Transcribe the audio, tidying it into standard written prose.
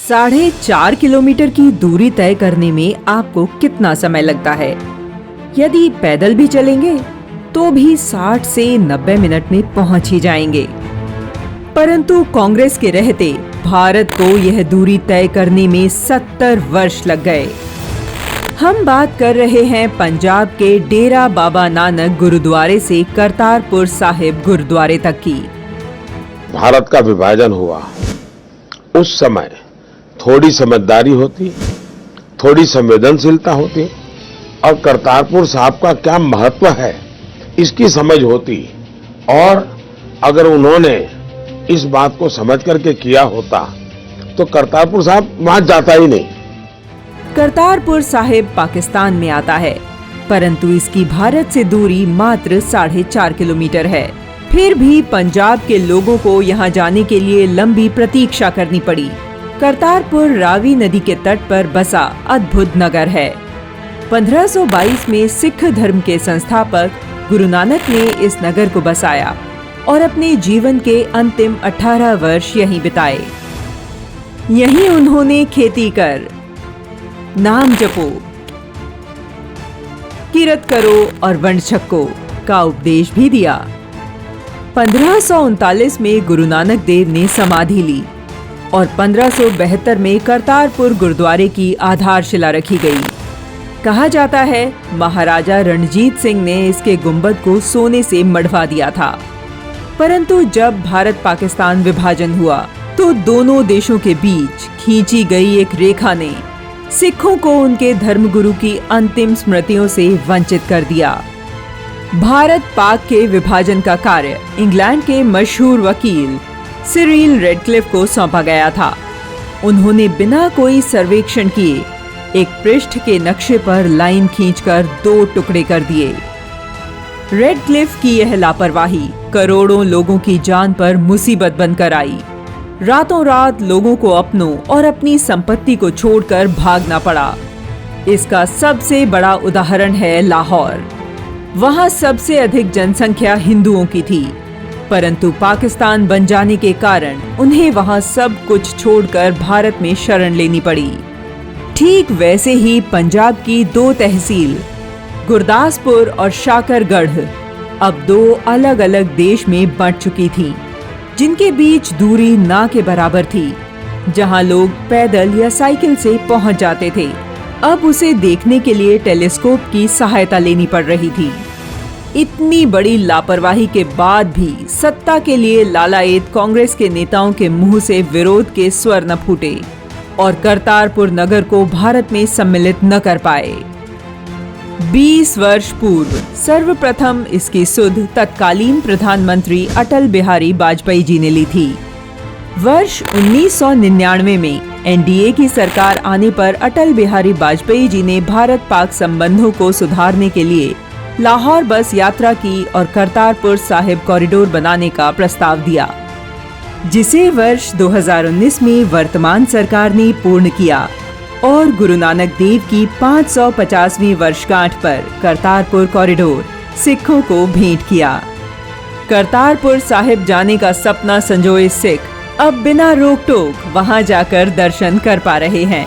4.5 kilometre की दूरी तय करने में आपको कितना समय लगता है? यदि पैदल भी चलेंगे तो भी 60 से 90 मिनट में पहुंच ही जाएंगे। परंतु कांग्रेस के रहते भारत को यह दूरी तय करने में 70 वर्ष लग गए। हम बात कर रहे हैं पंजाब के डेरा बाबा नानक गुरुद्वारे से करतारपुर साहिब गुरुद्वारे तक की। भारत का विभाजन हुआ, उस समय थोड़ी समझदारी होती, थोड़ी संवेदनशीलता होती और करतारपुर साहब का क्या महत्व है इसकी समझ होती, और अगर उन्होंने इस बात को समझ करके किया होता तो करतारपुर साहब वहां जाता ही नहीं। करतारपुर साहिब पाकिस्तान में आता है, परंतु इसकी भारत से दूरी मात्र 4.5 किलोमीटर है। फिर भी पंजाब के लोगों को यहाँ जाने के लिए लंबी प्रतीक्षा करनी पड़ी। करतारपुर रावी नदी के तट पर बसा अद्भुत नगर है। 1522 में सिख धर्म के संस्थापक गुरु नानक ने इस नगर को बसाया और अपने जीवन के अंतिम 18 वर्ष यहीं बिताए। यहीं उन्होंने खेती कर, नाम जपो, किरत करो और वंड छक्को का उपदेश भी दिया। 1539 में गुरु नानक देव ने समाधि ली और 1572 में करतारपुर गुरुद्वारे की आधारशिला रखी गई। कहा जाता है महाराजा रणजीत सिंह ने इसके गुंबद को सोने से मढ़वा दिया था। परंतु जब भारत पाकिस्तान विभाजन हुआ तो दोनों देशों के बीच खींची गई एक रेखा ने सिखों को उनके धर्मगुरु की अंतिम स्मृतियों से वंचित कर दिया। भारत पाक के विभाजन का कार्य इंग्लैंड के मशहूर वकील सिरिल रेडक्लिफ को सौंपा गया था। उन्होंने बिना कोई सर्वेक्षण किए एक पृष्ठ के नक्शे पर लाइन खींचकर 2 टुकड़े कर दिए। रेडक्लिफ की यह लापरवाही करोड़ों लोगों की जान पर मुसीबत बनकर आई। रातों रात लोगों को अपनों और अपनी संपत्ति को छोड़कर भागना पड़ा। इसका सबसे बड़ा उदाहरण है लाहौर। वहां सबसे अधिक जनसंख्या हिंदुओं की थी, परंतु पाकिस्तान बन जाने के कारण उन्हें वहां सब कुछ छोड़कर भारत में शरण लेनी पड़ी। ठीक वैसे ही पंजाब की 2 तहसील गुरदासपुर और शाकरगढ़ अब 2 अलग अलग देश में बंट चुकी थीं, जिनके बीच दूरी ना के बराबर थी। जहां लोग पैदल या साइकिल से पहुंच जाते थे, अब उसे देखने के लिए टेलीस्कोप की सहायता लेनी पड़ रही थी। इतनी बड़ी लापरवाही के बाद भी सत्ता के लिए लालायित कांग्रेस के नेताओं के मुंह से विरोध के स्वर न फूटे और करतारपुर नगर को भारत में सम्मिलित न कर पाए। 20 वर्ष पूर्व सर्वप्रथम इसकी सुध तत्कालीन प्रधानमंत्री अटल बिहारी वाजपेयी जी ने ली थी। वर्ष 1999 में एनडीए की सरकार आने पर अटल बिहारी वाजपेयी जी ने भारत पाक संबंधों को सुधारने के लिए लाहौर बस यात्रा की और करतारपुर साहिब कॉरिडोर बनाने का प्रस्ताव दिया, जिसे वर्ष 2019 में वर्तमान सरकार ने पूर्ण किया और गुरु नानक देव की 550वीं वर्षगांठ पर करतारपुर कॉरिडोर सिखों को भेंट किया। करतारपुर साहिब जाने का सपना संजोए सिख अब बिना रोक टोक वहां जाकर दर्शन कर पा रहे हैं।